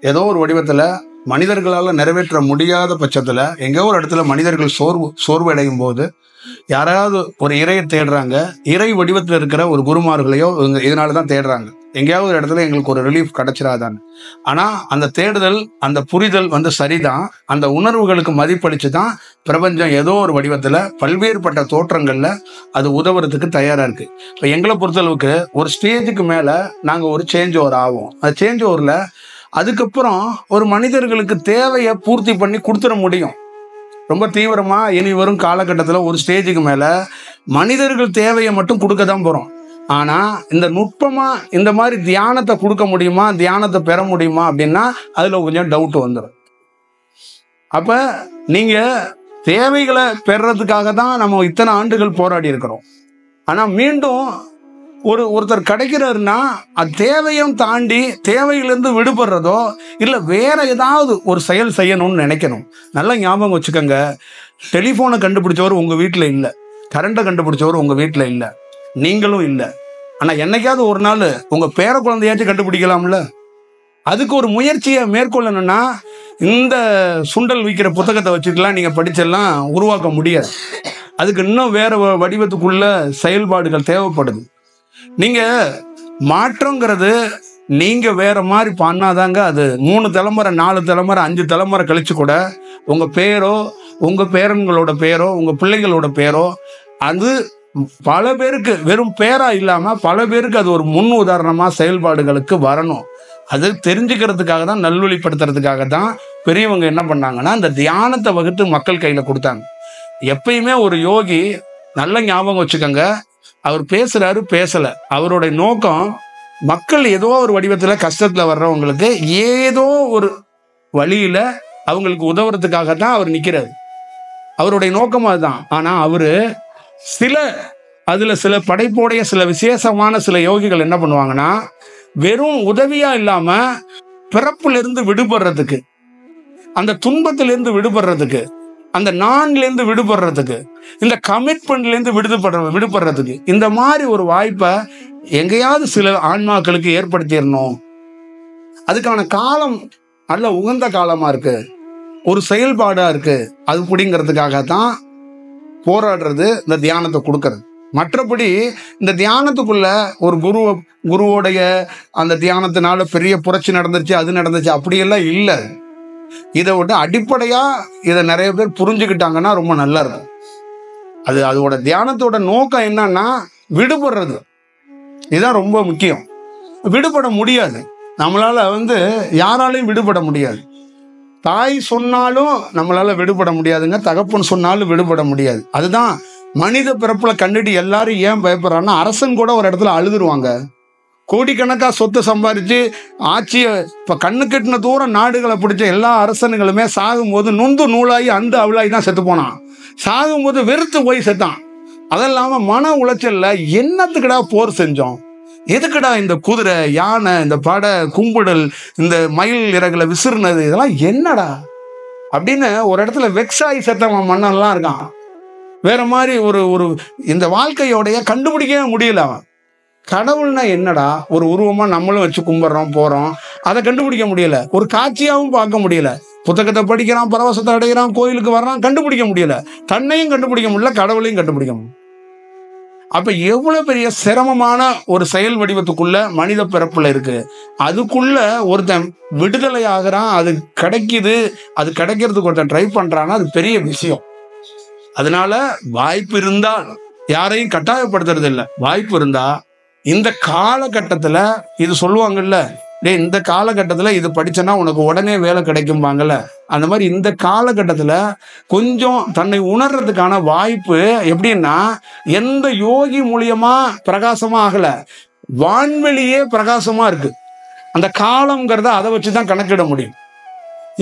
ஏதோ ஒரு வடிவத்துல மனிதர்களால நிறைவேற்ற முடியாத பட்சத்துல எங்கேயோ ஒரு இடத்துல மனிதர்கள் சோர்வு அடையும் போது யாராவது ஒரு இறையை தேடுறாங்க. இறை வடிவத்தில் இருக்கிற ஒரு குருமார்களையோ இவங்க இதனாலதான் தேடுறாங்க. எங்கேயாவது ஒரு இடத்துல எங்களுக்கு ஒரு ரிலீஃப் கிடைச்சிடாதான்னு. ஆனா அந்த தேடுதல், அந்த புரிதல் சரிதான். அந்த உணர்வுகளுக்கு மதிப்பளிச்சுதான் பிரபஞ்சம் ஏதோ ஒரு வடிவத்துல பல்வேறுபட்ட தோற்றங்கள்ல அது உதவுறதுக்கு தயாரா இருக்கு. இப்ப எங்களை பொறுத்தளவுக்கு ஒரு ஸ்டேஜுக்கு மேல நாங்க ஒரு சேஞ்ச் ஓவர் ஆகும். அந்த சேஞ்ச் ஓவர்ல அதுக்கப்புறம் ஒரு மனிதர்களுக்கு தேவையை பூர்த்தி பண்ணி கொடுத்துட முடியும். ரொம்ப தீவிரமா இனி வரும் காலகட்டத்தில் ஒரு ஸ்டேஜுக்கு மேல மனிதர்கள் தேவையை மட்டும் கொடுக்க தான் போறோம். ஆனா இந்த நுட்பமா இந்த மாதிரி தியானத்தை கொடுக்க முடியுமா, தியானத்தை பெற முடியுமா அப்படின்னா அதுல கொஞ்சம் டவுட் வந்துடும். அப்ப நீங்க தேவைகளை பெறறதுக்காக தான் நம்ம இத்தனை ஆண்டுகள் போராடி இருக்கிறோம். ஆனா மீண்டும் ஒருத்தர் கிடைக்கிறாருன்னா அது தேவையும் தாண்டி தேவையிலிருந்து விடுபடுறதோ இல்ல வேற ஏதாவது ஒரு செயல் செய்யணும்னு நினைக்கணும். நல்லா ஞாபகம் வச்சுக்கோங்க, டெலிபோனை கண்டுபிடிச்சவர் உங்க வீட்டுல இல்ல, கரண்டை கண்டுபிடிச்சவர் உங்க வீட்டுல இல்ல, நீங்களும் இல்ல. ஆனா என்னைக்காவது ஒரு நாள் உங்க பேர குழந்தையாச்சும் கண்டுபிடிக்கலாம்ல. அதுக்கு ஒரு முயற்சியை மேற்கொள்ளணும்னா இந்த சுண்டல் விற்கிற புத்தகத்தை வச்சுக்கலாம் நீங்க படிச்செல்லாம் உருவாக்க முடியாது. அதுக்கு இன்னும் வேற வடிவத்துக்குள்ள செயல்பாடுகள் தேவைப்படுது. நீங்க மாற்றங்கிறது நீங்க வேற மாதிரி பண்ணாதாங்க அது 3 தலைமுறை 4 தலைமுறை 5 தலைமுறை கழிச்சு கூட உங்க பேரோ உங்க பேரன்களோட பேரோ உங்க பிள்ளைங்களோட பேரோ அது பல பேருக்கு வெறும் பேரா இல்லாம பல பேருக்கு அது ஒரு முன் உதாரணமா செயல்பாடுகளுக்கு வரணும். அது தெரிஞ்சுக்கிறதுக்காக தான், நல்வழிப்படுத்துறதுக்காக தான் பெரியவங்க என்ன பண்ணாங்கன்னா இந்த தியானத்தை வகுத்து மக்கள் கையில கொடுத்தாங்க. எப்பயுமே ஒரு யோகி, நல்ல ஞாபகம் வச்சுக்கோங்க, அவர் பேசுறாரு பேசல, அவருடைய நோக்கம் மக்கள் ஏதோ ஒரு வடிவத்துல கஷ்டத்துல வர்றவங்களுக்கு ஏதோ ஒரு வழியில அவங்களுக்கு உதவுறதுக்காக தான் அவர் நிக்கிறாரு. அவருடைய நோக்கம் அதுதான். ஆனா அவரு சில படைப்போடைய சில விசேஷமான சில யோகிகள் என்ன பண்ணுவாங்கன்னா வெறும் உதவியா இல்லாம பிறப்புல இருந்து விடுபடுறதுக்கு, அந்த துன்பத்திலிருந்து விடுபடுறதுக்கு, அந்த நான்லேருந்து விடுபடுறதுக்கு, இந்த கமிட்மெண்ட்லேருந்து விடுபடுறதுக்கு இந்த மாதிரி ஒரு வாய்ப்பை எங்கேயாவது சில ஆன்மாக்களுக்கு ஏற்படுத்திடணும். அதுக்கான காலம் நல்ல உகந்த காலமா இருக்கு, ஒரு செயல்பாடா இருக்கு. அது அப்படிங்கிறதுக்காக தான் போராடுறது, இந்த தியானத்தை கொடுக்கறது. மற்றபடி இந்த தியானத்துக்குள்ள ஒரு குருவோடைய அந்த தியானத்தினால பெரிய புரட்சி நடந்துச்சு, அது நடந்துச்சு அப்படியெல்லாம் இல்லை. இதை விட அடிப்படையா இதை நிறைய பேர் புரிஞ்சுக்கிட்டாங்கன்னா ரொம்ப நல்லா இருக்கும். அதோட தியானத்தோட நோக்கம் என்னன்னா விடுபடுறது. இதுதான் ரொம்ப முக்கியம். விடுபட முடியாது, நம்மளால யாராலையும் விடுபட முடியாது. தாய் சொன்னாலும் நம்மளால விடுபட முடியாதுங்க, தகப்பன் சொன்னாலும் விடுபட முடியாது. அதுதான் மனித பிறப்புல கண்டுட்டு எல்லாரும் ஏன் பயப்படுறாங்கன்னா அரசன் கூட ஒரு இடத்துல அழுதுருவாங்க. கோடிக்கணக்கா சொத்து சம்பாரிச்சு ஆட்சியை இப்ப கண்ணு கெட்டின தூரம் நாடுகளை பிடிச்ச எல்லா அரசனுங்களுமே சாகும்போது நொந்து நூலாகி அந்த அவளாகி தான் செத்து போனான். சாகும்போது வெறுத்து போய் செத்தான். அதெல்லாம மன உளைச்சல்ல என்னத்துக்குடா போர் செஞ்சோம், எதுக்குடா இந்த குதிரை யானை இந்த படை கும்பிடல் இந்த மயில் இறகுல விசிறுனது இதெல்லாம் என்னடா அப்படின்னு ஒரு இடத்துல வெக்ஸாகி செத்தவன் மன்னன்லாம் இருக்கான். வேற மாதிரி ஒரு இந்த வாழ்க்கையோடைய கண்டுபிடிக்கவே முடியல. அவன் கடவுள்னா என்னடா, ஒரு உருவமா நம்மளும் வச்சு கும்பிடுறோம் போறோம், அதை கண்டுபிடிக்க முடியல. ஒரு காட்சியாவும் பார்க்க முடியல. புத்தகத்தை படிக்கிறான், பரவசத்தை அடைகிறான், கோயிலுக்கு வர்றான், கண்டுபிடிக்க முடியல. தன்னையும் கண்டுபிடிக்க முடியல, கடவுளையும் கண்டுபிடிக்க முடியல. அப்ப எவ்வளவு பெரிய சிரமமான ஒரு செயல் வடிவத்துக்குள்ள மனித பிறப்புல இருக்கு. அதுக்குள்ள ஒருத்தன் விடுதலை ஆகிறான், அது கிடைக்குது, அது கிடைக்கிறதுக்கு ஒருத்தன் ட்ரை பண்றான்னா அது பெரிய விஷயம். அதனால வாய்ப்பு இருந்தால், யாரையும் கட்டாயப்படுத்துறது இல்லை, வாய்ப்பு இருந்தா இந்த காலகட்டத்துல இது சொல்லுவாங்கல்ல, இந்த காலகட்டத்துல இது படிச்சனா உனக்கு உடனே வேலை கிடைக்கும்பாங்கல்ல, அந்த மாதிரி இந்த காலகட்டத்துல கொஞ்சம் தன்னை உணர்றதுக்கான வாய்ப்பு எப்படின்னா, எந்த யோகி மூலியமா பிரகாசமா ஆகல, வான்வெளியே பிரகாசமா இருக்கு. அந்த காலம்ங்கிறத அதை வச்சுதான் கணக்கிட முடியும்.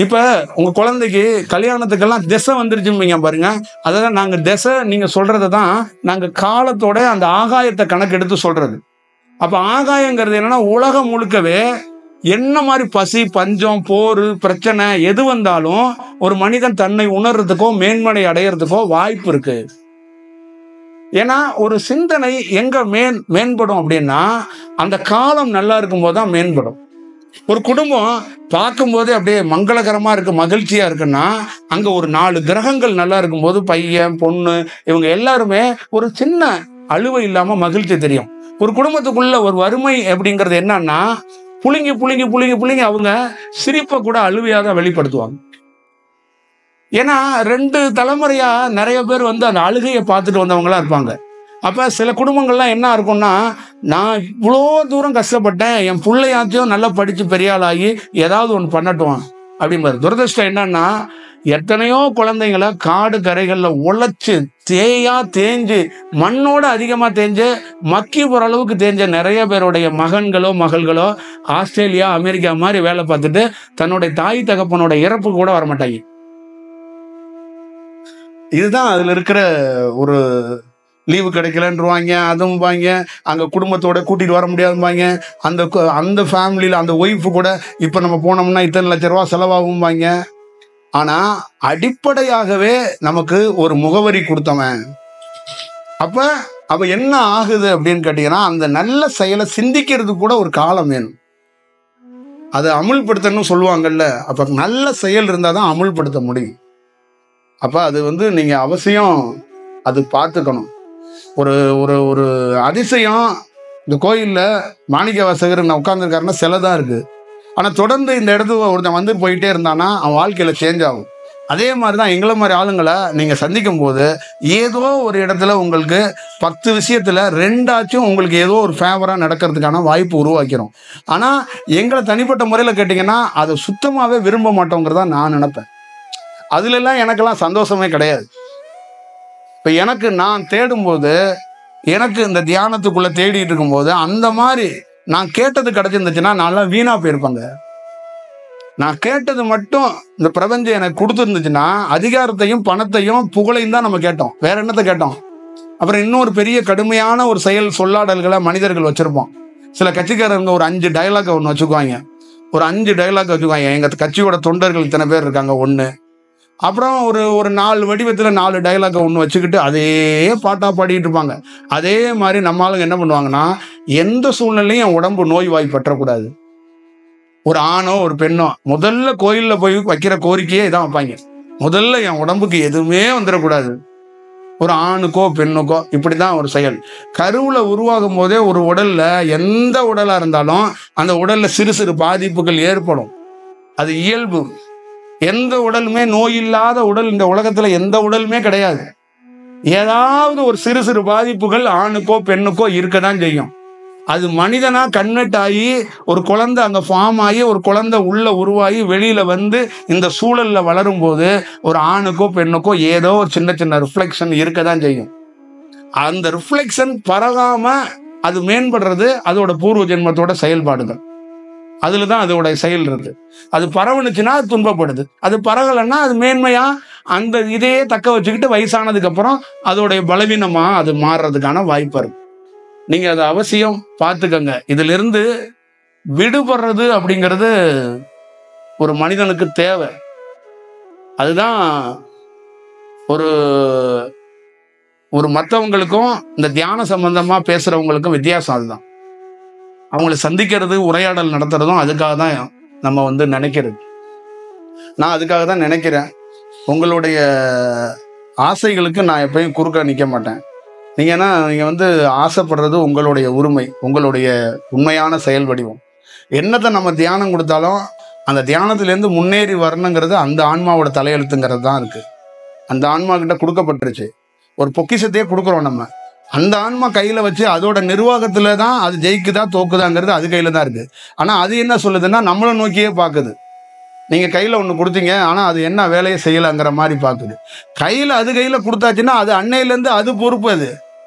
இப்ப உங்க குழந்தைக்கு கல்யாணத்துக்கெல்லாம் திசை வந்துருச்சுங்க பாருங்க, அதான் நாங்க திசை நீங்க சொல்றதான் நாங்க காலத்தோட அந்த ஆகாயத்தை கணக்கெடுத்து சொல்றது. அப்ப ஆகாயங்கிறது என்னன்னா உலகம் முழுக்கவே என்ன மாதிரி பசி பஞ்சம் போர் பிரச்சனை எது வந்தாலும் ஒரு மனிதன் தன்னை உணர்றதுக்கோ மேன்மனை அடையிறதுக்கோ வாய்ப்பு இருக்கு. ஏன்னா ஒரு சிந்தனை எங்க மேம்படும் அப்படின்னா அந்த காலம் நல்லா இருக்கும் போதுதான் மேம்படும். ஒரு குடும்பம் பார்க்கும்போதே அப்படியே மங்களகரமா இருக்கு, மகிழ்ச்சியா இருக்குன்னா அங்க ஒரு 4 கிரகங்கள் நல்லா இருக்கும்போது பையன் பொண்ணு இவங்க எல்லாருமே ஒரு சின்ன அழுவை இல்லாம மகிழ்ச்சி தெரியும். ஒரு குடும்பத்துக்குள்ள ஒரு வறுமை அப்படிங்கிறது என்னன்னா, புழுங்கி புழுங்கி புழுங்கி புழுங்கி அவங்க சிரிப்பை கூட அழுவையா தான் வெளிப்படுத்துவாங்க. ஏன்னா 2 தலைமுறையா நிறைய பேர் வந்து அந்த அழுகையை பார்த்துட்டு வந்தவங்களா இருப்பாங்க. அப்ப சில குடும்பங்கள்லாம் என்ன இருக்கும்னா, நான் இவ்வளோ தூரம் கஷ்டப்பட்டேன், என் பிள்ளையாச்சும் நல்லா படிச்சு பெரிய ஆளாகி ஏதாவது ஒன்று பண்ணட்டும் அப்படிம்பாரு. துரதிர்ஷ்டம் என்னன்னா, எத்தனையோ குழந்தைங்களை காடு கரைகள்ல உழைச்சு தேஞ்சு மண்ணோட அதிகமா தேஞ்சு மக்கி போற அளவுக்கு தேஞ்ச நிறைய பேருடைய மகன்களோ மகள்களோ ஆஸ்திரேலியா அமெரிக்கா மாதிரி வேலை பார்த்துட்டு தன்னுடைய தாய் தகப்பனோட இறப்பு கூட வரமாட்டாங்க. இதுதான் அதுல இருக்கிற ஒரு லீவு கிடைக்கலன்றுவாங்க, அதுவும் வாங்க அங்கே குடும்பத்தோட கூட்டிகிட்டு வர முடியாதுவாங்க. அந்த ஃபேமிலியில் அந்த ஒய்ஃபு கூட இப்போ நம்ம போனோம்னா இத்தனை லட்ச ரூபா செலவாகும்பாங்க. ஆனால் அடிப்படையாகவே நமக்கு ஒரு முகவரி கொடுத்தவன். அப்போ அப்போ என்ன ஆகுது அப்படின்னு கேட்டிங்கன்னா, அந்த நல்ல செயலை சிந்திக்கிறதுக்கு கூட ஒரு காலம் வேணும். அதை அமுல்படுத்தணும்னு சொல்லுவாங்கல்ல, அப்போ நல்ல செயல் இருந்தால் தான் அமுல்படுத்த முடியும். அப்போ அது வந்து நீங்கள் அவசியம் அது பார்த்துக்கணும். ஒரு ஒரு ஒரு அதிசயம், இந்த கோயிலில் மாணிக்க வாசகர் நான் உட்காந்துருக்காருன்னா சிலை தான் இருக்குது. ஆனால் தொடர்ந்து இந்த இடத்துக்கு ஒருத்தன் வந்து போயிட்டே இருந்தானா அவன் வாழ்க்கையில் சேஞ்ச் ஆகும். அதே மாதிரி தான் எங்களை மாதிரி ஆளுங்களை நீங்கள் சந்திக்கும் போது ஏதோ ஒரு இடத்துல உங்களுக்கு 10 விஷயத்தில் 2 உங்களுக்கு ஏதோ ஒரு ஃபேவராக நடக்கிறதுக்கான வாய்ப்பு உருவாக்கிறோம். ஆனால் எங்களை தனிப்பட்ட முறையில் கேட்டிங்கன்னா அதை சுத்தமாகவே விரும்ப மாட்டோங்கிறதா நான் நினைப்பேன். அதுலெல்லாம் எனக்கெல்லாம் சந்தோஷமே கிடையாது. இப்போ எனக்கு நான் தேடும்போது, எனக்கு இந்த தியானத்துக்குள்ளே தேடிட்டு இருக்கும்போது அந்த மாதிரி நான் கேட்டது கிடைச்சிருந்துச்சுன்னா நான்லாம் வீணாக போயிருப்பாங்க. நான் கேட்டது மட்டும் இந்த பிரபஞ்சம் எனக்கு கொடுத்துருந்துச்சுன்னா அதிகாரத்தையும் பணத்தையும் புகழையும் தான் நம்ம கேட்டோம், வேற என்னத்தை கேட்டோம்? அப்புறம் இன்னொரு பெரிய கடுமையான ஒரு செயல் சொல்லாடல்களை மனிதர்கள் வச்சுருப்போம். சில கட்சிக்காரங்க ஒரு 5 டைலாக் ஒன்று வச்சுக்குவாங்க, ஒரு 5 டைலாக் வச்சுக்குவாங்க. எங்கள் கட்சியோட தொண்டர்கள் இத்தனை பேர் இருக்காங்க ஒன்று. அப்புறம் ஒரு 4 வடிவத்தில் 4 டைலாக் ஒன்று வச்சுக்கிட்டு அதே பாட்டாக பாடிட்டு இருப்பாங்க. அதே மாதிரி நம்ம ஆளுங்க என்ன பண்ணுவாங்கன்னா, எந்த சூழ்நிலையும் என் உடம்பு நோய் வாய் பற்றக்கூடாது. ஒரு ஆணோ ஒரு பெண்ணோ முதல்ல கோயிலில் போய் வைக்கிற கோரிக்கையே இதான் வைப்பாங்க, முதல்ல என் உடம்புக்கு எதுவுமே வந்துடக்கூடாது. ஒரு ஆணுக்கோ பெண்ணுக்கோ இப்படி தான் ஒரு செயல். கருவில் உருவாகும் போதே ஒரு உடலில் எந்த உடலாக இருந்தாலும் அந்த உடலில் சிறு சிறு பாதிப்புகள் ஏற்படும், அது இயல்பு. எந்த உடலுமே நோய் இல்லாத உடல் இந்த உலகத்துல எந்த உடலுமே கிடையாது. ஏதாவது ஒரு சிறு சிறு பாதிப்புகள் ஆணுக்கோ பெண்ணுக்கோ இருக்கதான் செய்யும். அது மனிதனா கன்வெர்ட் ஆகி ஒரு குழந்தை அங்க ஃபார்ம் ஆகி ஒரு குழந்தை உள்ள உருவாகி வெளியில வந்து இந்த சூழல்ல வளரும் போது ஒரு ஆணுக்கோ பெண்ணுக்கோ ஏதோ ஒரு சின்ன சின்ன ரிஃப்ளெக்ஷன் இருக்கதான் செய்யும். அந்த ரிஃப்ளெக்ஷன் பரவாம அது மேம்படுறது அதோட பூர்வ ஜென்மத்தோட செயல்பாடுகள். அதுல தான் அதோட செயல் இருக்கு. அது பரவணுச்சுன்னா அது துன்பப்படுது, அது பரவலைன்னா அது மேன்மையா அந்த இதையே தக்க வச்சுக்கிட்டு வயசானதுக்கு அப்புறம் அதோடைய பலவீனமா அது மாறுறதுக்கான வாய்ப்பு இருக்கு. நீங்க அதை அவசியம் பார்த்துக்கங்க. இதுல இருந்து விடுபடுறது அப்படிங்கிறது ஒரு மனிதனுக்கு தேவை. அதுதான் ஒரு ஒரு மற்றவங்களுக்கும் இந்த தியான சம்பந்தமா பேசுறவங்களுக்கும் வித்தியாசம். அதுதான் அவங்களை சந்திக்கிறது, உரையாடல் நடத்துறதும் அதுக்காக தான் நம்ம வந்து நினைக்கிறது. நான் அதுக்காக தான் நினைக்கிறேன். உங்களுடைய ஆசைகளுக்கு நான் எப்பயும் குறுக்க நிற்க மாட்டேன். நீங்கள் வந்து ஆசைப்படுறது உங்களுடைய உரிமை, உங்களுடைய உண்மையான செயல் வடிவம். என்னத்தை நம்ம தியானம் கொடுத்தாலும் அந்த தியானத்திலேருந்து முன்னேறி வரணுங்கிறது அந்த ஆன்மாவோட தலையெழுத்துங்கிறது தான் இருக்குது. அந்த ஆன்மா கிட்ட கொடுக்கப்பட்டுருச்சு, ஒரு பொக்கிஷத்தையே கொடுக்குறோம் நம்ம. அந்த ஆன்மா கையில் வச்சு அதோட நிர்வாகத்தில் தான் அது ஜெயிக்குதா தோக்குதாங்கிறது அது கையில் தான் இருக்குது. ஆனால் அது என்ன சொல்லுதுன்னா நம்மளை நோக்கியே பார்க்குது. நீங்கள் கையில் ஒன்று கொடுத்தீங்க ஆனால் அது என்ன வேலையை செய்யலைங்கிற மாதிரி பார்க்குது. கையில் கொடுத்தாச்சுன்னா அது அன்னையிலேருந்து அது பொறுப்பு.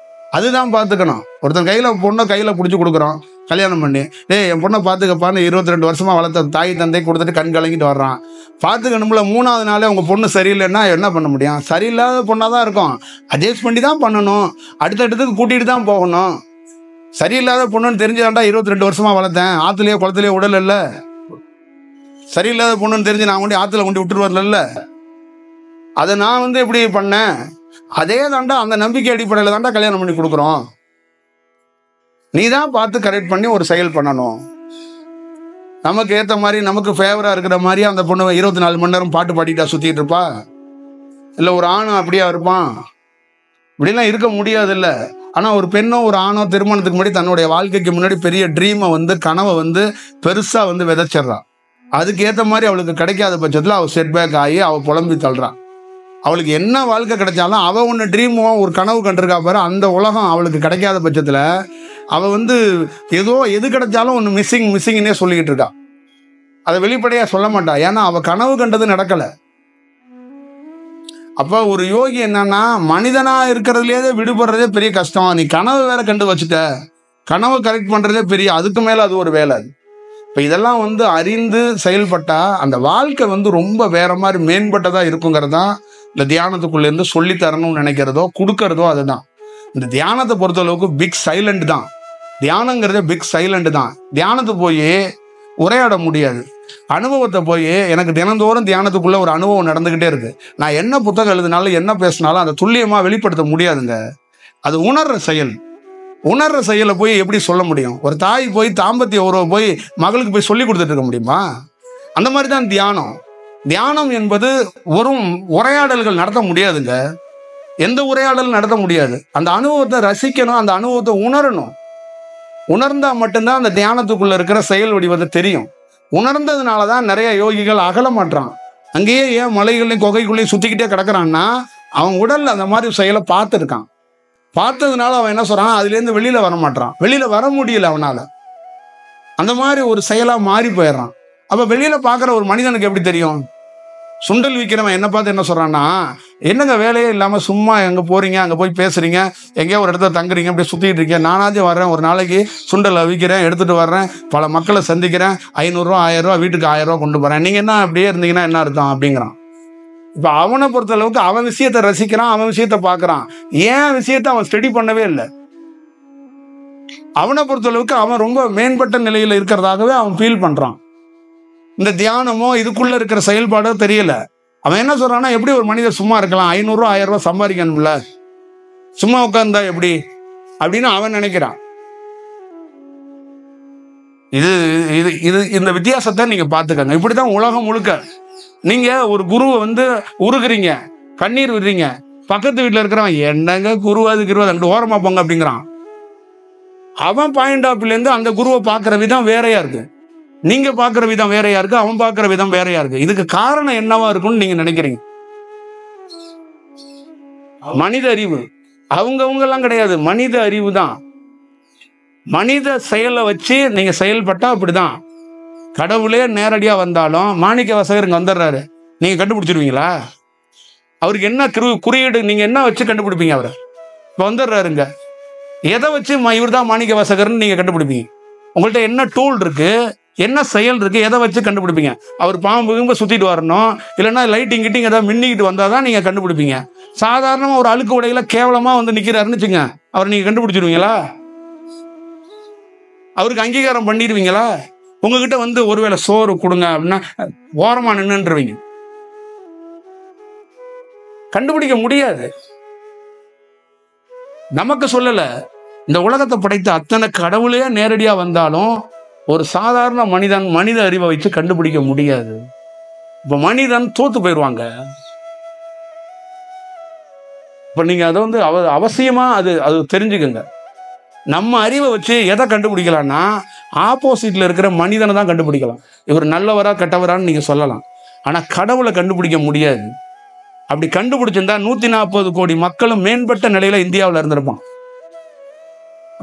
அதுதான் பார்த்துக்கணும். ஒருத்தன் பொண்ணை கையில் பிடிச்சி கொடுக்குறோம், கல்யாணம் பண்ணி என் பொண்ணை பார்த்துக்கப்பான்னு 22 வருஷமாக வளர்த்த தாய் தந்தை கொடுத்துட்டு கண் கலங்கிட்டு வர்றான். பார்த்துக்கணும்ல, 3வது நாளே உங்கள் பொண்ணு சரியில்லைன்னா என்ன பண்ண முடியும்? சரியில்லாத பொண்ணாக தான் இருக்கும், அட்ஜஸ்ட் பண்ணி தான் பண்ணணும், அடுத்தடுத்துக்கு கூட்டிகிட்டு தான் போகணும். சரியில்லாத பொண்ணுன்னு தெரிஞ்சுதான்டா 22 வருஷமாக வளர்த்தேன், ஆற்றுலையோ குளத்துலையோ உடல் இல்லை. சரியில்லாத பொண்ணுன்னு தெரிஞ்சு நான் கொண்டு ஆற்றுல கொண்டு விட்டுட்டு வரல. அதை நான் வந்து எப்படி பண்ணேன்? அதே தாண்டா, அந்த நம்பிக்கை அடிப்படையில் தாண்டா கல்யாணம் பண்ணி கொடுக்குறோம். நீ தான் பார்த்து கரெக்ட் பண்ணி ஒரு செயல் பண்ணணும். நமக்கு ஏற்ற மாதிரி நமக்கு ஃபேவரா இருக்கிற மாதிரி அந்த பொண்ணு 24 மணி நேரம் பாட்டு பாடிட்டா சுத்திட்டு இருப்பா? இல்லை ஒரு ஆணும் அப்படியா இருப்பான்? இப்படிலாம் இருக்க முடியாது இல்லை. ஆனால் ஒரு பெண்ணோ ஒரு ஆணோ திருமணத்துக்கு முன்னாடி தன்னுடைய வாழ்க்கைக்கு முன்னாடி பெரிய ட்ரீமை கனவை பெருசாக விதைச்சிட்றான். அதுக்கு ஏற்ற மாதிரி அவளுக்கு கிடைக்காத பட்சத்தில் அவள் செட்பேக் ஆகி அவள் புலம்பி தள்ளுறான். அவளுக்கு என்ன வாழ்க்கை கிடைச்சாலும் அவள் ஒன்று ட்ரீமோ ஒரு கனவு கண்டிருக்கா பாரு, அந்த உலகம் அவளுக்கு கிடைக்காத பட்சத்தில் அவள் ஏதோ எது கிடைச்சாலும் ஒன்று மிஸ்ஸிங்னே சொல்லிக்கிட்டு இருக்கா. அதை வெளிப்படையாக சொல்ல மாட்டா. ஏன்னா அவள் கனவு கண்டது நடக்கலை. அப்போ ஒரு யோகி என்னன்னா, மனிதனா இருக்கிறதுலேயே விடுபடுறதே பெரிய கஷ்டம். நீ கனவு வேற கண்டு வச்சுட்ட, கனவு கரெக்ட் பண்றதே பெரிய, அதுக்கு மேல அது ஒரு வேலை. இப்போ இதெல்லாம் அறிந்து செயல்பட்டா அந்த வாழ்க்கை ரொம்ப வேற மாதிரி மேம்பட்டதா இருக்குங்கிறதா இந்த தியானத்துக்குள்ள இருந்து சொல்லி தரணும்னு நினைக்கிறதோ கொடுக்கறதோ அதுதான். இந்த தியானத்தை பொறுத்த அளவுக்கு பிக் சைலண்ட் தான். தியானங்கிறதே பிக் சைலண்ட் தான். தியானத்தை போய் உரையாட முடியாது. அனுபவத்தை போய் எனக்கு தினந்தோறும் தியானத்துக்குள்ள ஒரு அனுபவம் நடந்துகிட்டே இருக்கு, நான் என்ன புத்தகம் எழுதினாலும் என்ன பேசினாலும் அதை துல்லியமா வெளிப்படுத்த முடியாதுங்க. அது உணர்ற செயல். உணர்ற செயலை போய் எப்படி சொல்ல முடியும்? ஒரு தாய் போய் தாம்பத்திய உறவை போய் மகளுக்கு போய் சொல்லி கொடுத்துட்டு இருக்க முடியுமா? அந்த மாதிரி தான் தியானம். தியானம் என்பது வெறும் உரையாடல்கள் நடத்த முடியாதுங்க. எந்த உரையாடலும் நடத்த முடியாது. அந்த அனுபவத்தை ரசிக்கணும், அந்த அனுபவத்தை உணரணும். உணர்ந்தா மட்டும்தான் அந்த தியானத்துக்குள்ள இருக்கிற செயல் வடிவத்தை தெரியும். உணர்ந்ததுனால தான் நிறைய யோகிகள் அகல மாட்டான். அங்கேயே ஏன் மலைகளையும் குகைக்குள்ளேயும் சுத்திக்கிட்டே கிடக்குறான்னா, அவன் உடல்ல அந்த மாதிரி செயலை பார்த்துருக்கான். பார்த்ததுனால அவன் என்ன சொல்றான், அதுலேருந்து வெளியில வர மாட்டான். வெளியில வர முடியல அவனால. அந்த மாதிரி ஒரு செயலா மாறி போயிடுறான். அப்ப வெளியில பார்க்குற ஒரு மனிதனுக்கு எப்படி தெரியும்? சுண்டல் விற்கிறவன் என்ன பார்த்து என்ன சொல்றான்னா, என்னங்க வேலையே இல்லாமல் சும்மா எங்கே போறீங்க, அங்கே போய் பேசுறீங்க, எங்கேயோ ஒரு இடத்துல தங்குறீங்க, அப்படியே சுற்றிட்டு இருக்கீங்க, நானாச்சும் வர்றேன், ஒரு நாளைக்கு சுண்டல் விற்கிறேன், எடுத்துட்டு வர்றேன், பல மக்களை சந்திக்கிறேன், 500 ரூபா 1000 ரூபா வீட்டுக்கு 1000 ரூபா கொண்டு போறேன், நீங்க என்ன அப்படியே இருந்தீங்கன்னா என்ன அர்த்தம் அப்படிங்கிறான். இப்போ அவனை பொறுத்த அளவுக்கு அவன் விஷயத்தை ரசிக்கிறான், அவன் விஷயத்தை பார்க்கறான். ஏன் விஷயத்தை அவன் ஸ்டடி பண்ணவே இல்லை. அவனை பொறுத்த அளவுக்கு அவன் ரொம்ப மேம்பட்ட நிலையில் இருக்கிறதாகவே அவன் ஃபீல் பண்றான். இந்த தியானமோ இதுக்குள்ள இருக்கிற செயல்பாடோ தெரியல. அவன் என்ன சொல்றான்னா, எப்படி ஒரு மனிதர் சும்மா இருக்கலாம், 500 ரூபா 1000 ரூபா சம்பாதிக்கணும்ல, சும்மா உட்கார்ந்தா எப்படி அப்படின்னு அவன் நினைக்கிறான். இது இது இது இந்த வித்தியாசத்தை நீங்க பாத்துக்கங்க. இப்படிதான் உலகம் முழுக்க நீங்க ஒரு குருவை உருகுறீங்க, கண்ணீர் விடுறீங்க, பக்கத்து வீட்டுல இருக்கிறவன் என்னங்க குருவாது கிருவாது அங்கிட்டு ஓரமா போங்க அப்படிங்கிறான். அவன் பாயிண்ட் ஆஃப் இருந்து அந்த குருவை பார்க்கிற விதம் வேறையா இருக்கு, நீங்க பார்க்கிற விதம் வேறையா இருக்கு, அவன் பார்க்கிற விதம் வேறையா இருக்கு. இதுக்கு காரணம் என்னவா இருக்கும்னு நீங்க நினைக்கிறீங்க? மனித அறிவு. அவங்க எல்லாம் கிடையாது, மனித அறிவு தான். மனித செயலை வச்சு நீங்க செயல்பட்டா அப்படிதான். கடவுளே நேரடியா வந்தாலும் மாணிக்க வாசகர் இங்க வந்துடுறாரு, நீங்க கண்டுபிடிச்சிருவீங்களா? அவருக்கு என்ன குறியீடு நீங்க என்ன வச்சு கண்டுபிடிப்பீங்க? அவரை இப்ப வந்துடுறாருங்க, எதை வச்சு இவர் தான் மாணிக்க வாசகர்னு நீங்க கண்டுபிடிப்பீங்க? உங்கள்கிட்ட என்ன டூல் இருக்கு, என்ன செயல் இருக்கு, எதை வச்சு கண்டுபிடிப்பீங்க? அவர் பாம்பு சுத்திட்டு வரணும், இல்லைன்னா லைட்டிங் கிட்டிங் ஏதாவது மின்னிக்கிட்டு வந்தாதான் நீங்க கண்டுபிடிப்பீங்க. சாதாரணமா ஒரு அழுக்கு உடையில கேவலமா நிக்கிறாருன்னு வச்சுங்க, அவர் நீங்க கண்டுபிடிச்சிருவீங்களா? அவருக்கு அங்கீகாரம் பண்ணிடுவீங்களா? உங்ககிட்ட ஒருவேளை சோறு கொடுங்க அப்படின்னா ஓரமா நின்றுவீங்க. கண்டுபிடிக்க முடியாது. நமக்கு சொல்லல, இந்த உலகத்தை படைத்த அத்தனை கடவுளே நேரடியா வந்தாலும் ஒரு சாதாரண மனித அறிவை வச்சு கண்டுபிடிக்க முடியாது. இப்ப மனிதன் தோத்து போயிடுவாங்க. இப்ப நீங்க அதை அவசியமா அது தெரிஞ்சுக்கங்க. நம்ம அறிவை வச்சு எதை கண்டுபிடிக்கலாம்னா, ஆப்போசிட்ல இருக்கிற மனிதனை தான் கண்டுபிடிக்கலாம். இவர் நல்லவரா கெட்டவரான்னு நீங்க சொல்லலாம், ஆனா கடவுளை கண்டுபிடிக்க முடியாது. அப்படி கண்டுபிடிச்சிருந்தா 140 கோடி மக்களும் மேம்பட்ட நிலையில இந்தியாவில் இருந்திருப்பான்.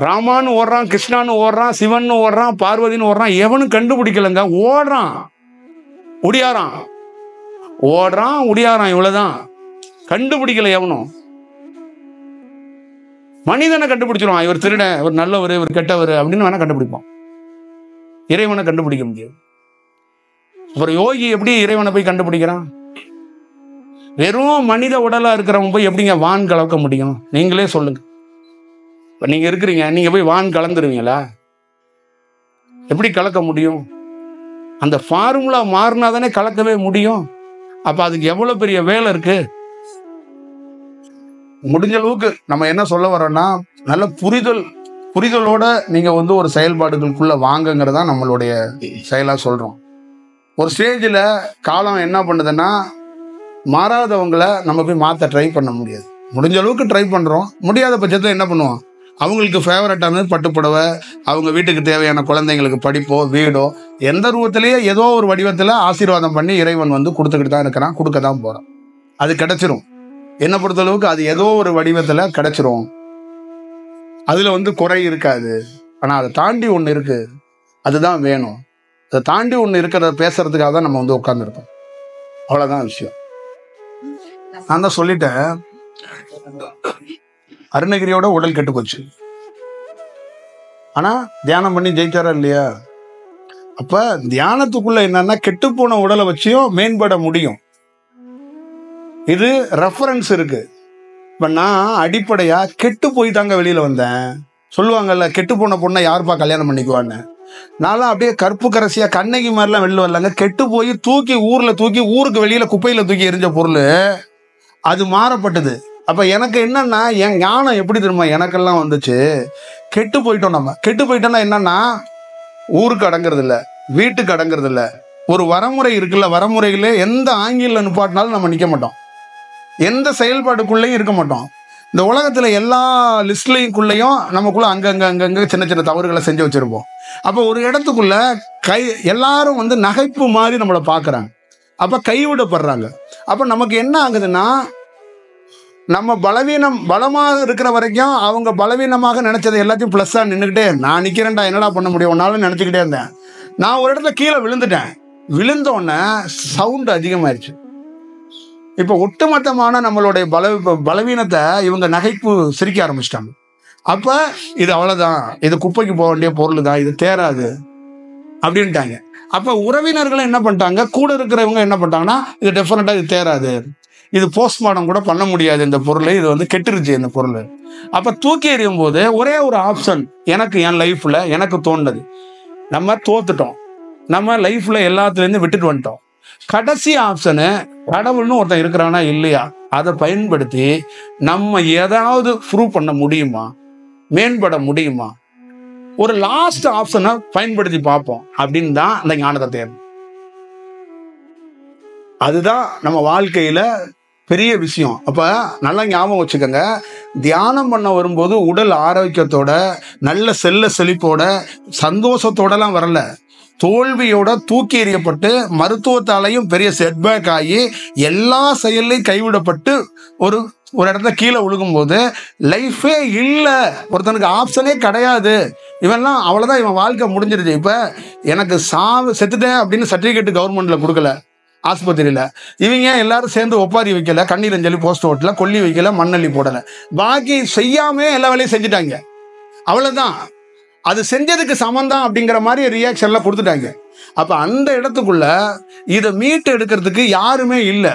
ராமான்னு ஓடுறான், கிருஷ்ணான்னு ஓடுறான், சிவன் ஓடுறான், பார்வதினு ஓடுறான், எவனும் கண்டுபிடிக்கலங்க. ஓடுறான் உடியாரான், ஓடுறான் உடியாரான், இவ்வளவுதான். கண்டுபிடிக்கல எவனும். மனிதனை கண்டுபிடிச்சிருவான், இவர் திருடன், இவர் நல்லவர், இவர் கெட்டவர் அப்படின்னு வேணா கண்டுபிடிப்பான். இறைவனை கண்டுபிடிக்க முடியாது. ஒரு யோகி எப்படி இறைவனை போய் கண்டுபிடிக்கிறான்? வெறும் மனித உடலா இருக்கிறவங்க போய் எப்படிங்க வான் கலக்க முடியும்? நீங்களே சொல்லுங்க. இப்ப நீங்க இருக்கிறீங்க, நீங்க போய் வான் கலந்துருவீங்களா? எப்படி கலக்க முடியும்? அந்த ஃபார்முலா மாறினாதானே கலக்கவே முடியும். அப்ப அதுக்கு எவ்வளவு பெரிய வேலை இருக்கு. முடிஞ்ச அளவுக்கு நம்ம என்ன சொல்ல வரோம்னா, நல்ல புரிதலோட நீங்க ஒரு செயல்பாடுகளுக்குள்ள வாங்கங்கிறதா நம்மளுடைய செயலா சொல்றோம். ஒரு ஸ்டேஜில் காலம் என்ன பண்ணுதுன்னா, மாறாதவங்களை நம்ம போய் மாற்ற ட்ரை பண்ண முடியாது. முடிஞ்ச அளவுக்கு ட்ரை பண்ணுறோம். முடியாத பட்சத்தில் என்ன பண்ணுவோம், அவங்களுக்கு ஃபேவரட்டானது பட்டுப்புடவை, அவங்க வீட்டுக்கு தேவையான குழந்தைங்களுக்கு படிப்போ வீடோ எந்த ரூபத்திலேயே ஏதோ ஒரு வடிவத்தில் ஆசீர்வாதம் பண்ணி இறைவன் கொடுத்துக்கிட்டு தான் இருக்கிறான், கொடுக்க தான் போகிறான். அது கிடைச்சிரும். என்னை பொறுத்தளவுக்கு அது ஏதோ ஒரு வடிவத்தில் கிடைச்சிரும். அதில் குறை இருக்காது. ஆனால் அதை தாண்டி ஒன்று இருக்கு, அதுதான் வேணும். அதை தாண்டி ஒன்று இருக்கிறத பேசுறதுக்காக தான் நம்ம உட்காந்துருக்கோம். அவ்வளோதான் விஷயம். நான் தான் சொல்லிட்டேன், அருணகிரியோட உடல் கெட்டு போச்சு. ஆனா தியானம் பண்ணி ஜெயிச்சாரா இல்லையா? அப்ப தியானத்துக்குள்ள என்னன்னா, கெட்டு போன உடலை வச்சியும் மேம்பட முடியும். இது ரெஃபரன்ஸ் இருக்கு. இப்ப நான் அடிப்படையா கெட்டு போய் தாங்க வெளியில வந்தேன். சொல்லுவாங்கல்ல, கெட்டு போன பொண்ணை யாருப்பா கல்யாணம் பண்ணிக்குவான்னு. நான்லாம் அப்படியே கருப்பு கரசியா கண்ணகி மாதிரிலாம் வெளில வரலங்க. கெட்டு போய் ஊருக்கு வெளியில குப்பையில தூக்கி எரிஞ்ச பொருள் அது மாறப்பட்டது. அப்ப எனக்கு என்னன்னா, என் ஞானம் எப்படி தெரியுமா எனக்கெல்லாம் வந்துச்சு, கெட்டு போயிட்டோம். நம்ம கெட்டு போயிட்டோம்னா என்னன்னா, ஊருக்கு அடங்குறது இல்லை, வீட்டுக்கு அடங்குறது இல்லை. ஒரு வரமுறை இருக்குல்ல, வரமுறையில எந்த ஆங்கில நிப்பாட்டினாலும் நம்ம நிற்க மாட்டோம், எந்த செயல்பாடுக்குள்ளேயும் இருக்க மாட்டோம். இந்த உலகத்துல எல்லா லிஸ்ட்லையும் நமக்குள்ள அங்கங்க சின்ன சின்ன தவறுகளை செஞ்சு வச்சிருப்போம். அப்போ ஒரு இடத்துக்குள்ள எல்லாரும் நகைப்பு மாதிரி நம்மளை பார்க்குறாங்க. அப்ப கைவிடப்படுறாங்க. அப்ப நமக்கு என்ன ஆகுதுன்னா, நம்ம பலமாக இருக்கிற வரைக்கும் அவங்க பலவீனமாக நினைச்சது எல்லாத்தையும் பிளஸ்ஸா நின்றுக்கிட்டே, நான் நிக்கிறேன்டா என்னடா பண்ண முடியும் ஒன்னாலும் நினைச்சுக்கிட்டே இருந்தேன். நான் ஒரு இடத்துல கீழே விழுந்துட்டேன். விழுந்தோடனே சவுண்ட் அதிகமாயிருச்சு. இப்ப ஒட்டுமொத்தமான நம்மளுடைய பலவீனத்தை இவங்க நகைப்பு சிரிக்க ஆரம்பிச்சிட்டாங்க. அப்ப இது அவ்வளவுதான், இது குப்பைக்கு போக வேண்டிய பொருள் தான், இது தேராது அப்படின்ட்டாங்க. அப்ப உறவினர்கள் என்ன பண்ணிட்டாங்க, கூட இருக்கிறவங்க என்ன பண்ணிட்டாங்கன்னா, இது டெஃபினட்டா இது தேராது, இது போஸ்ட்மார்டம் கூட பண்ண முடியாது, இந்த பொருள் இது கெட்டுருச்சு இந்த பொருள். அப்ப தூக்கி எறியும் போது ஒரே ஒரு ஆப்ஷன் எனக்கு என் லைஃப்ல எனக்கு தோணுது, நம்ம தோத்துட்டோம், நம்ம லைஃப்ல எல்லாத்துலேருந்து விட்டுட்டு வந்துட்டோம். கடைசி ஆப்ஷனு கடவுள்னு ஒருத்தன் இருக்கிறானா இல்லையா, அதை பயன்படுத்தி நம்ம ஏதாவது ப்ரூவ் பண்ண முடியுமா, மேம்பட முடியுமா, ஒரு லாஸ்ட் ஆப்ஷனை பயன்படுத்தி பார்ப்போம் அப்படின்னு தான் இந்த ஞானத்தை தேவை. அதுதான் நம்ம வாழ்க்கையில பெரிய விஷயம். அப்ப நல்லா ஞாபகம் வச்சுக்கோங்க, தியானம் பண்ண வரும்போது உடல் ஆரோக்கியத்தோட, நல்ல செல்ல செழிப்போட, சந்தோஷத்தோடலாம் வரல, தோல்வியோட தூக்கி எறியப்பட்டு மருத்துவத்தாலையும் பெரிய செட்பேக் ஆகி எல்லா செயலையும் கைவிடப்பட்டு ஒரு இடத்துல கீழே விழுகும் போது லைஃபே இல்லை, ஒருத்தனுக்கு ஆப்ஷனே கிடையாது, இவன்லாம் அவ்வளோதான், இவன் வாழ்க்கை முடிஞ்சிருச்சு. இப்போ எனக்கு செத்துட்டேன் அப்படின்னு சர்டிஃபிகேட் கவர்மெண்ட்ல கொடுக்கல, ஆஸ்பத்திரியில் இவங்க எல்லாரும் சேர்ந்து ஒப்பாரி வைக்கல, கண்ணீர் அஞ்சலி போஸ்ட் ஓட்டல, கொல்லி வைக்கல, மண்ணள்ளி போடலை, பாக்கி செய்யாமே எல்லா வேலையும் செஞ்சுட்டாங்க. அவ்வளோதான், அது செஞ்சதுக்கு சமந்தான் அப்படிங்கிற மாதிரி ரியாக்ஷன்லாம் கொடுத்துட்டாங்க. அப்போ அந்த இடத்துக்குள்ள இதை மீட்டு எடுக்கிறதுக்கு யாருமே இல்லை.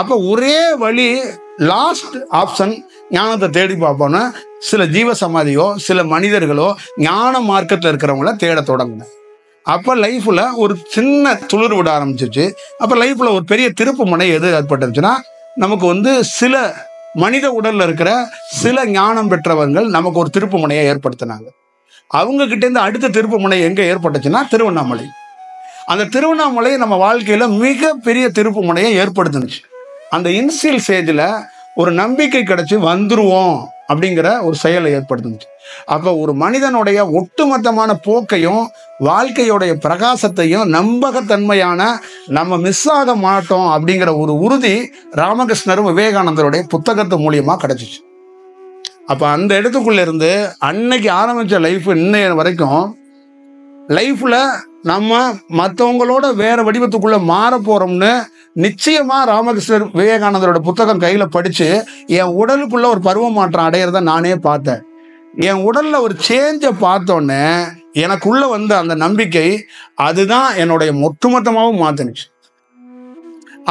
அப்போ ஒரே வழி, லாஸ்ட் ஆப்ஷன், ஞானத்தை தேடி பார்ப்போன்னா சில ஜீவ சமாதியோ சில மனிதர்களோ ஞான மார்க்கத்தில் இருக்கிறவங்கள தேட தொடங்கினேன். அப்போ லைஃப்பில் ஒரு சின்ன துளிர் விட ஆரம்பிச்சிச்சு. அப்போ லைஃப்பில் ஒரு பெரிய திருப்பு முனை எது ஏற்பட்டுச்சுன்னா, நமக்கு சில மனித உடலில் இருக்கிற சில ஞானம் பெற்றவர்கள் நமக்கு ஒரு திருப்பு முனையை ஏற்படுத்தினாங்க. அவங்க கிட்டேருந்து அடுத்த திருப்பு முனை எங்கே ஏற்பட்டுச்சுன்னா திருவண்ணாமலை. அந்த திருவண்ணாமலை நம்ம வாழ்க்கையில் மிகப்பெரிய திருப்பு முனையை ஏற்படுத்துனுச்சு. அந்த இனிஷியல் ஸ்டேஜில் ஒரு நம்பிக்கை கிடைச்சி வந்துருவோம் அப்படிங்கிற ஒரு செயலை ஏற்படுத்துச்சு. அப்போ ஒரு மனிதனுடைய ஒட்டுமொத்தமான போக்கையும் வாழ்க்கையோடைய பிரகாசத்தையும் நம்பகத்தன்மையான நம்ம மிஸ் ஆக மாட்டோம் அப்படிங்கிற ஒரு உறுதி ராமகிருஷ்ணரும் விவேகானந்தருடைய புத்தகத்து மூலியமாக கிடைச்சிச்சு. அப்போ அந்த இடத்துக்குள்ள இருந்து அன்னைக்கு ஆரம்பித்த லைஃப் இன்னைய வரைக்கும் லைஃப்பில் நம்ம மற்றவங்களோட வேற வடிவத்துக்குள்ள மாற போறோம்னு நிச்சயமா ராமகிருஷ்ணர் விவேகானந்தரோட புத்தகம் கையில படிச்சு என் உடலுக்குள்ள ஒரு பருவ மாற்றம் அடையிறத நானே பார்த்தேன். என் உடல்ல ஒரு சேஞ்சை பார்த்தோன்னே எனக்குள்ள வந்த அந்த நம்பிக்கை அதுதான் என்னுடைய ஒட்டுமொத்தமாகவும் மாத்தினுச்சு.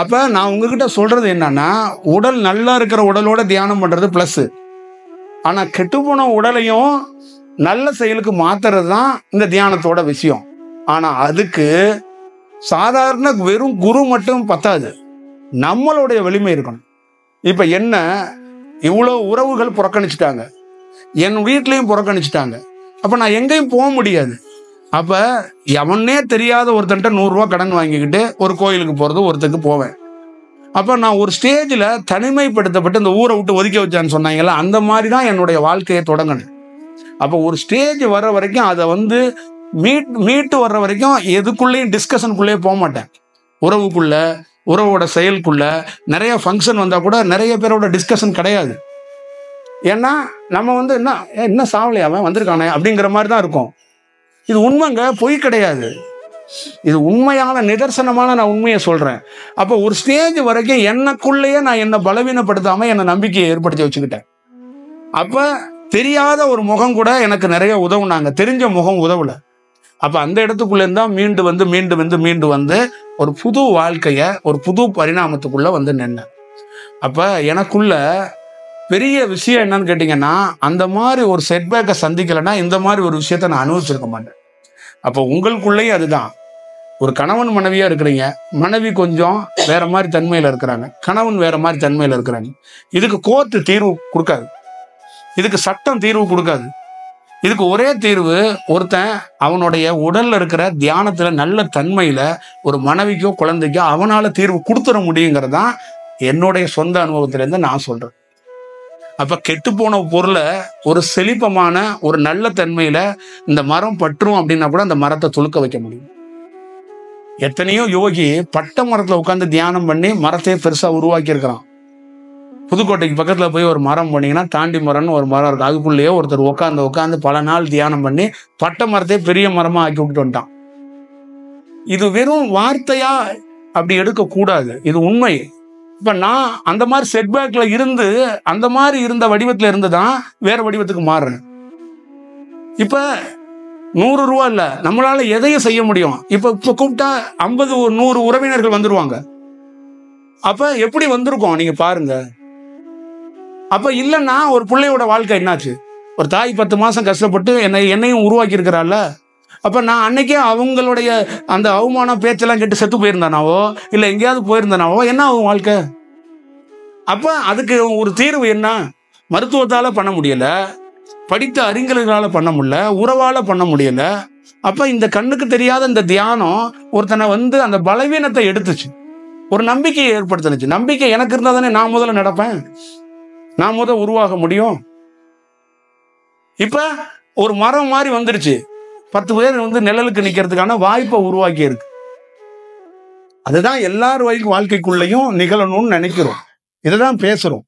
அப்ப நான் உங்ககிட்ட சொல்றது என்னன்னா, உடல் நல்லா இருக்கிற உடலோட தியானம் பண்றது பிளஸ், ஆனா கெட்டுப்போன உடலையும் நல்ல செயலுக்கு மாத்துறது தான் இந்த தியானத்தோட விஷயம். ஆனா அதுக்கு சாதாரண வெறும் குரு மட்டும் பத்தாது, நம்மளுடைய வலிமை இருக்கணும். இப்ப என்ன, இவ்வளோ உறவுகள் புறக்கணிச்சிட்டாங்க, என் வீட்லையும் புறக்கணிச்சிட்டாங்க, அப்ப நான் எங்கேயும் போக முடியாது. அப்ப எவனே தெரியாத ஒருத்தன்ட்ட 100 ரூபா கடன் வாங்கிக்கிட்டு ஒரு கோயிலுக்கு போறது ஒருத்தருக்கு போவேன். அப்ப நான் ஒரு ஸ்டேஜ்ல தனிமைப்படுத்தப்பட்டு இந்த ஊரை விட்டு ஒதுக்கி வச்சான்னு சொன்னாங்கல்ல, அந்த மாதிரி தான் என்னுடைய வாழ்க்கையை தொடங்கினேன். அப்ப ஒரு ஸ்டேஜ் வர்ற வரைக்கும் அதை மீட்டு வர்ற வரைக்கும் எதுக்குள்ளேயும் டிஸ்கஷனுக்குள்ளேயே போக மாட்டேன். உறவுக்குள்ள, உறவோட செயலுக்குள்ள நிறைய ஃபங்க்ஷன் வந்தா கூட நிறைய பேரோட டிஸ்கஷன் கிடையாது. ஏன்னா நம்ம என்ன சாவலையா அவன் வந்திருக்கானே அப்படிங்கிற மாதிரி தான் இருக்கும். இது உண்மைங்க, பொய் கிடையாது. இது உண்மையான நிதர்சனமான நான் உண்மையை சொல்றேன். அப்போ ஒரு ஸ்டேஜ் வரைக்கும் எனக்குள்ளேயே நான் என்னை பலவீனப்படுத்தாம என்னை நம்பிக்கையை ஏற்படுத்தி வச்சுக்கிட்டேன். அப்ப தெரியாத ஒரு முகம் கூட எனக்கு நிறைய உதவுனாங்க, தெரிஞ்ச முகம் உதவல. அப்ப அந்த இடத்துக்குள்ள இருந்தா மீண்டு வந்து ஒரு புது வாழ்க்கைய, ஒரு புது பரிணாமத்துக்குள்ள நின்னேன். அப்ப எனக்குள்ள பெரிய விஷயம் என்னன்னு கேட்டீங்கன்னா, அந்த மாதிரி ஒரு செட்பேக்கை சந்திக்கலைன்னா இந்த மாதிரி ஒரு விஷயத்த நான் அனுபவிச்சிருக்க மாட்டேன். அப்போ உங்களுக்குள்ளேயும் அதுதான். ஒரு கணவன் மனைவியா இருக்கிறீங்க, மனைவி கொஞ்சம் வேற மாதிரி தன்மையில இருக்கிறாங்க, கணவன் வேற மாதிரி தன்மையில இருக்கிறாங்க. இதுக்கு கோர்ட்டு தீர்வு கொடுக்காது, இதுக்கு சட்டம் தீர்வு கொடுக்காது. இதுக்கு ஒரே தீர்வு, ஒருத்தன் அவனுடைய உடல்ல இருக்கிற தியானத்துல நல்ல தன்மையில ஒரு மனைவிக்கோ குழந்தைக்கோ அவனால தீர்வு கொடுத்துட முடியுங்கிறதான் என்னுடைய சொந்த அனுபவத்திலேருந்து நான் சொல்றேன். அப்ப கெட்டு போன பொருளை ஒரு செழிப்பமான ஒரு நல்ல தன்மையில இந்த மரம் பற்றும் அப்படின்னா கூட அந்த மரத்தை துளுக்க வைக்க முடியும். எத்தனையோ யோகி பட்ட மரத்துல உட்காந்து தியானம் பண்ணி மரத்தையே பெருசா உருவாக்கி இருக்கிறான். புதுக்கோட்டைக்கு பக்கத்துல போய் ஒரு மரம் போனீங்கன்னா தாண்டி மரம்னு ஒரு மரம் இருக்கு, அதுக்குள்ளேயே ஒருத்தர் உட்காந்து பல நாள் தியானம் பண்ணி பட்ட மரத்தையே பெரிய மரமா ஆக்கி விட்டுட்டு வந்துட்டான். இது வெறும் வார்த்தையா அப்படி எடுக்க கூடாது, இது உண்மை. இப்ப நான் அந்த மாதிரி செட்பேக்ல இருந்து அந்த மாதிரி இருந்த வடிவத்துல இருந்துதான் வேற வடிவத்துக்கு மாறுறேன். இப்ப 100 ரூபா இல்ல, நம்மளால எதையும் செய்ய முடியும். இப்ப கூப்பிட்டா 50 100 உறவினர்கள் வந்துருவாங்க. அப்ப எப்படி வந்திருக்கோம் நீங்க பாருங்க. அப்ப இல்லைன்னா ஒரு பிள்ளையோட வாழ்க்கை என்னாச்சு? ஒரு தாய் 10 மாசம் கஷ்டப்பட்டு என்னையும் உருவாக்கி இருக்கிறாள். அப்ப நான் அன்னைக்கே அவங்களுடைய அந்த அவமான பேச்செல்லாம் கேட்டு செத்து போயிருந்தானாவோ இல்லை எங்கேயாவது போயிருந்தானாவோ என்ன ஆகும் வாழ்க்கை? அப்ப அதுக்கு ஒரு தீர்வு என்ன? மருத்துவத்தால பண்ண முடியல, படித்த அறிஞர்களால பண்ண முடியல, உறவால பண்ண முடியல. அப்ப இந்த கண்ணுக்கு தெரியாத இந்த தியானம் ஒருத்தனை அந்த பலவீனத்தை எடுத்துச்சு, ஒரு நம்பிக்கையை ஏற்படுத்தினுச்சு. நம்பிக்கை எனக்கு இருந்தா தானே நான் முதல்ல நடப்பேன், நான் முதல்ல உருவாக முடியும். இப்ப ஒரு மரம் மாதிரி வந்துருச்சு, 10 பேர் நிழலுக்கு நிக்கிறதுக்கான வாய்ப்பை உருவாக்கி இருக்கு. அதுதான் எல்லார் வாழ்க்கைக்குள்ளேயும் நிகழணும்னு நினைக்கிறோம், இதைதான் பேசுறோம்.